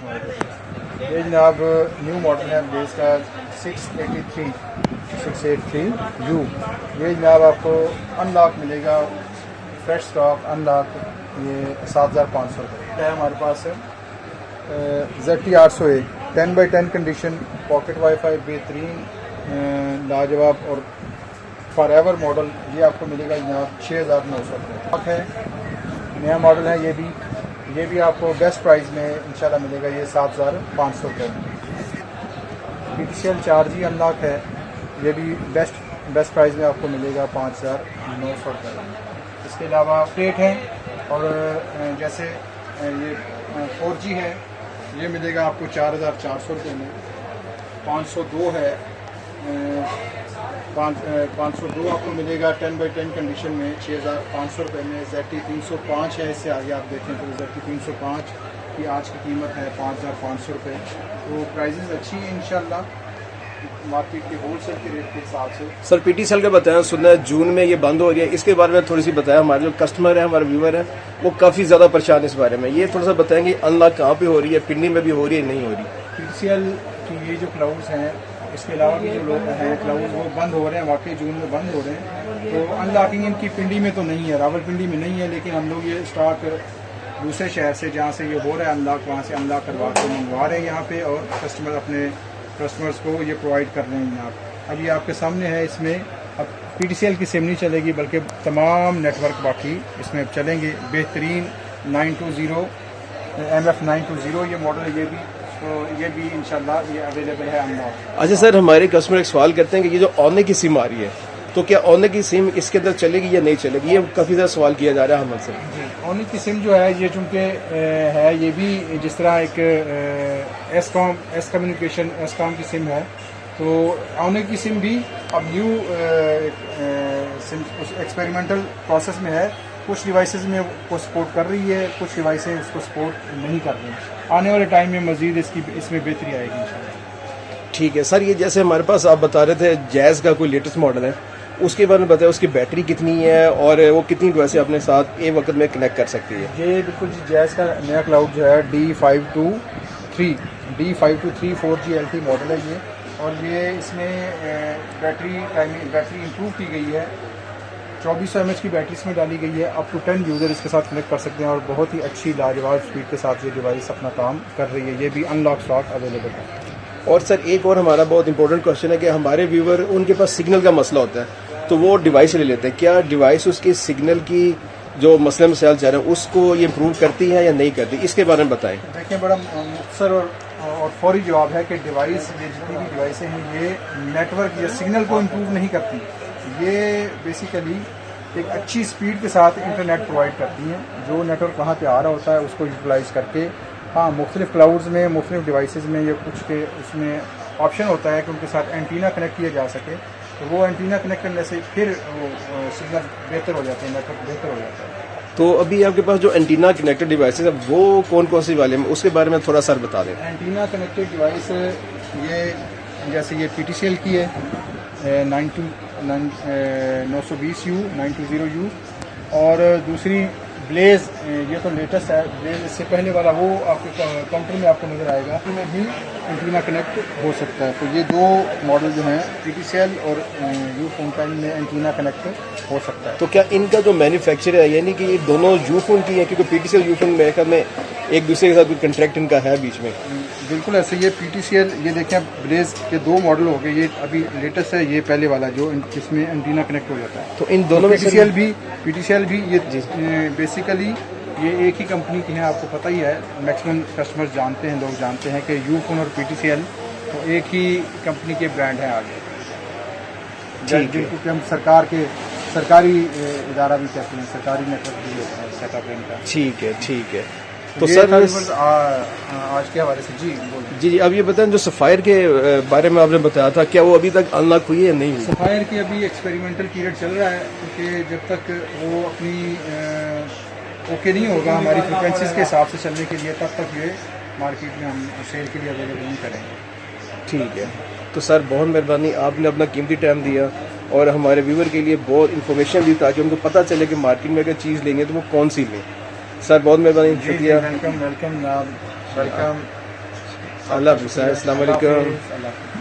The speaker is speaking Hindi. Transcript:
ये जनाब न्यू मॉडल है ब्लेज का 683U। ये जनाब आपको अनलॉक मिलेगा, फ्रेश स्टॉक अनलॉक, ये 7,500 रुपये है हमारे पास है। ZT801 10x10 condition, pocket wifi बेहतरीन लाजवाब और फॉर एवर मॉडल, ये आपको मिलेगा जनाब 6,900 रुपये है। नया मॉडल है ये भी आपको बेस्ट प्राइस में इंशाल्लाह मिलेगा, ये 7,500 रुपये में। PTCL 4G अनलॉक है, ये भी बेस्ट प्राइस में आपको मिलेगा 5,900 रुपये में। इसके अलावा अपडेट है और जैसे ये 4G है, ये मिलेगा आपको 4,400 रुपये में। 502 है, 502 आपको मिलेगा 10x10 कंडीशन में 6,500 रुपये में। ZT305 है, इससे आगे आप देखें तो ZT305 की आज की कीमत है 5,500 रुपये। तो प्राइजेस अच्छी हैं इंशाल्लाह मार्केट के होलसेल के रेट के हिसाब से। सर PTCL का बताया, सुना है जून में ये बंद हो रही है, इसके बारे में थोड़ी सी बताया। हमारे जो कस्टमर हैं, हमारे व्यूवर हैं, वो काफ़ी ज़्यादा परेशान इस बारे में, ये थोड़ा सा बताएंगे अनलॉक कहाँ पे हो रही है, पिंडी में भी हो रही है नहीं हो रही? PTCL की ये जो क्लाउड्स हैं, इसके अलावा भी जो लोग हैं क्लाउड वो बंद हो रहे हैं, वाकई जून में बंद हो रहे हैं। तो अनलॉकिंग इनकी पिंडी में तो नहीं है, रावलपिंडी में नहीं है, लेकिन हम लोग ये स्टॉक दूसरे शहर से जहाँ से ये हो रहा है अनलॉक, वहाँ से अनलॉक करवा के मंगवा रहे हैं यहाँ पे, और अपने कस्टमर्स को ये प्रोवाइड कर रहे हैं यहाँ। अब ये आपके सामने है, इसमें अब PTCL की सिम नहीं चलेगी बल्कि तमाम नेटवर्क बाकी इसमें चलेंगे। बेहतरीन 920 MF 920 ये मॉडल है, तो ये भी इंशाल्लाह ये अवेलेबल है अनलॉक। अच्छा सर, हमारे कस्टमर एक सवाल करते हैं कि ये जो ओने की सिम आ रही है, तो क्या ओने की सिम इसके अंदर चलेगी या नहीं चलेगी? ये काफ़ी ज़्यादा सवाल किया जा रहा है हमसे। जी, ओने की सिम जो है ये चूँकि है, ये भी जिस तरह एक एसकॉम की सिम है, तो ओने की सिम भी अब न्यू सिम एक्सपेरिमेंटल प्रोसेस में है। कुछ डिवाइसेस में को सपोर्ट कर रही है, कुछ डिवाइसें उसको सपोर्ट नहीं कर रही। आने वाले टाइम में मज़ीद इसमें बेहतरी आएगी इंशाल्लाह। ठीक है सर, ये जैसे हमारे पास आप बता रहे थे जैज़ का कोई लेटेस्ट मॉडल है, उसके बारे में बताया, उसकी बैटरी कितनी है और वो कितनी डिवाइसें अपने साथ एक वक्त में कनेक्ट कर सकती है? ये बिल्कुल जैज़ का नया क्लाउड जो है D523 4G LT मॉडल है ये, और ये इसमें बैटरी इंप्रूव की गई है। 2400 mAh की बैटरी इसमें डाली गई है। अप टू 10 यूज़र इसके साथ कनेक्ट कर सकते हैं और बहुत ही अच्छी लाजवाब स्पीड के साथ ये डिवाइस अपना काम कर रही है। ये भी अनलॉक स्टॉक अवेलेबल है। और सर एक और हमारा बहुत इंपॉर्टेंट क्वेश्चन है कि हमारे व्यूवर, उनके पास सिग्नल का मसला होता है, तो वो डिवाइस ले लेते हैं, क्या डिवाइस उसकी सिग्नल की जो मसले मसाइल जा रहे हैं उसको ये इम्प्रूव करती है या नहीं करती? इसके बारे में बताएं। देखिए, बड़ा मुख्तसर और फौरी जवाब है कि डिवाइस, ये जितनी भी डिवाइसें हैं, ये नेटवर्क या सिग्नल को इम्प्रूव नहीं करती। ये बेसिकली एक अच्छी स्पीड के साथ इंटरनेट प्रोवाइड करती हैं। जो नेटवर्क वहाँ पे आ रहा होता है उसको यूटिलाइज़ करके, हाँ, मुख्तलिफ क्लाउड्स में, मुख्तलिफ डिवाइसेस में ये कुछ के उसमें ऑप्शन होता है कि उनके साथ एंटीना कनेक्ट किया जा सके, तो वो एंटीना कनेक्ट करने से फिर वो सिग्नल बेहतर हो जाते हैं, नेटवर्क बेहतर हो जाता है। तो अभी आपके पास जो एंटीना कनेक्टेड डिवाइसेस है वो कौन कौन सी वाले हैं, उसके बारे में थोड़ा सर बता दें। एंटीना कनेक्टेड डिवाइस ये जैसे ये PTCL की है 920U, और दूसरी ब्लेज, ये तो लेटेस्ट है। ब्लेज इससे पहले वाला वो आपके काउंटर में आपको नज़र आएगा, इसमें भी एंटीना कनेक्ट हो सकता है। तो ये दो मॉडल जो हैं PTCL और U-Phone में एंटीना कनेक्ट हो सकता है। तो क्या इनका जो मैन्युफैक्चर है, यानी कि ये दोनों U-Phone की है, क्योंकि PTCL U-Phone मेरे ख्याल में एक दूसरे के साथ कोई कंट्रैक्ट इनका है बीच में? बिल्कुल ऐसे। ये PTCL, ये देखें ब्लेज के दो मॉडल हो गए, ये अभी लेटेस्ट है, ये पहले वाला जो जिसमें एंटीना कनेक्ट हो जाता है। तो इन दोनों में PTCL भी ये बेसिकली ये एक ही कंपनी की है, आपको पता ही है, मैक्सिमम कस्टमर्स जानते हैं, लोग जानते हैं कि U-Phone और PTCL तो एक ही कंपनी के ब्रांड हैं आगे, जिनको कि हम सरकारी इदारा भी कहते हैं, सरकारी नेटवर्क भी सेटअप है इनका। ठीक है। तो सर आज के हवाले से जी, अब ये बताएं, जो सफ़ायर के बारे में आपने बताया था, क्या वो अभी तक अनलॉक हुई है या नहीं हुई? सफ़ायर की अभी एक्सपेरिमेंटल पीरियड चल रहा है, क्योंकि जब तक वो अपनी ओके नहीं होगा हमारी फ्रिक्वेंसीज के हिसाब से चलने के लिए, तब तक ये मार्केट में हम सेल के लिए अवेलेबल नहीं करेंगे। ठीक है। तो सर बहुत मेहरबानी, आपने अपना कीमती टाइम दिया और हमारे व्यूवर के लिए बहुत इन्फॉर्मेशन दी, ताकि उनको पता चले कि मार्केट में अगर चीज़ लेंगे तो वो कौन सी लें। सर बहुत मेहरबानी, शुक्रिया। वेलकम। अल्लाह हाफ़िज़, अस्सलाम वालेकुम। अल्लाह हाफ़िज़।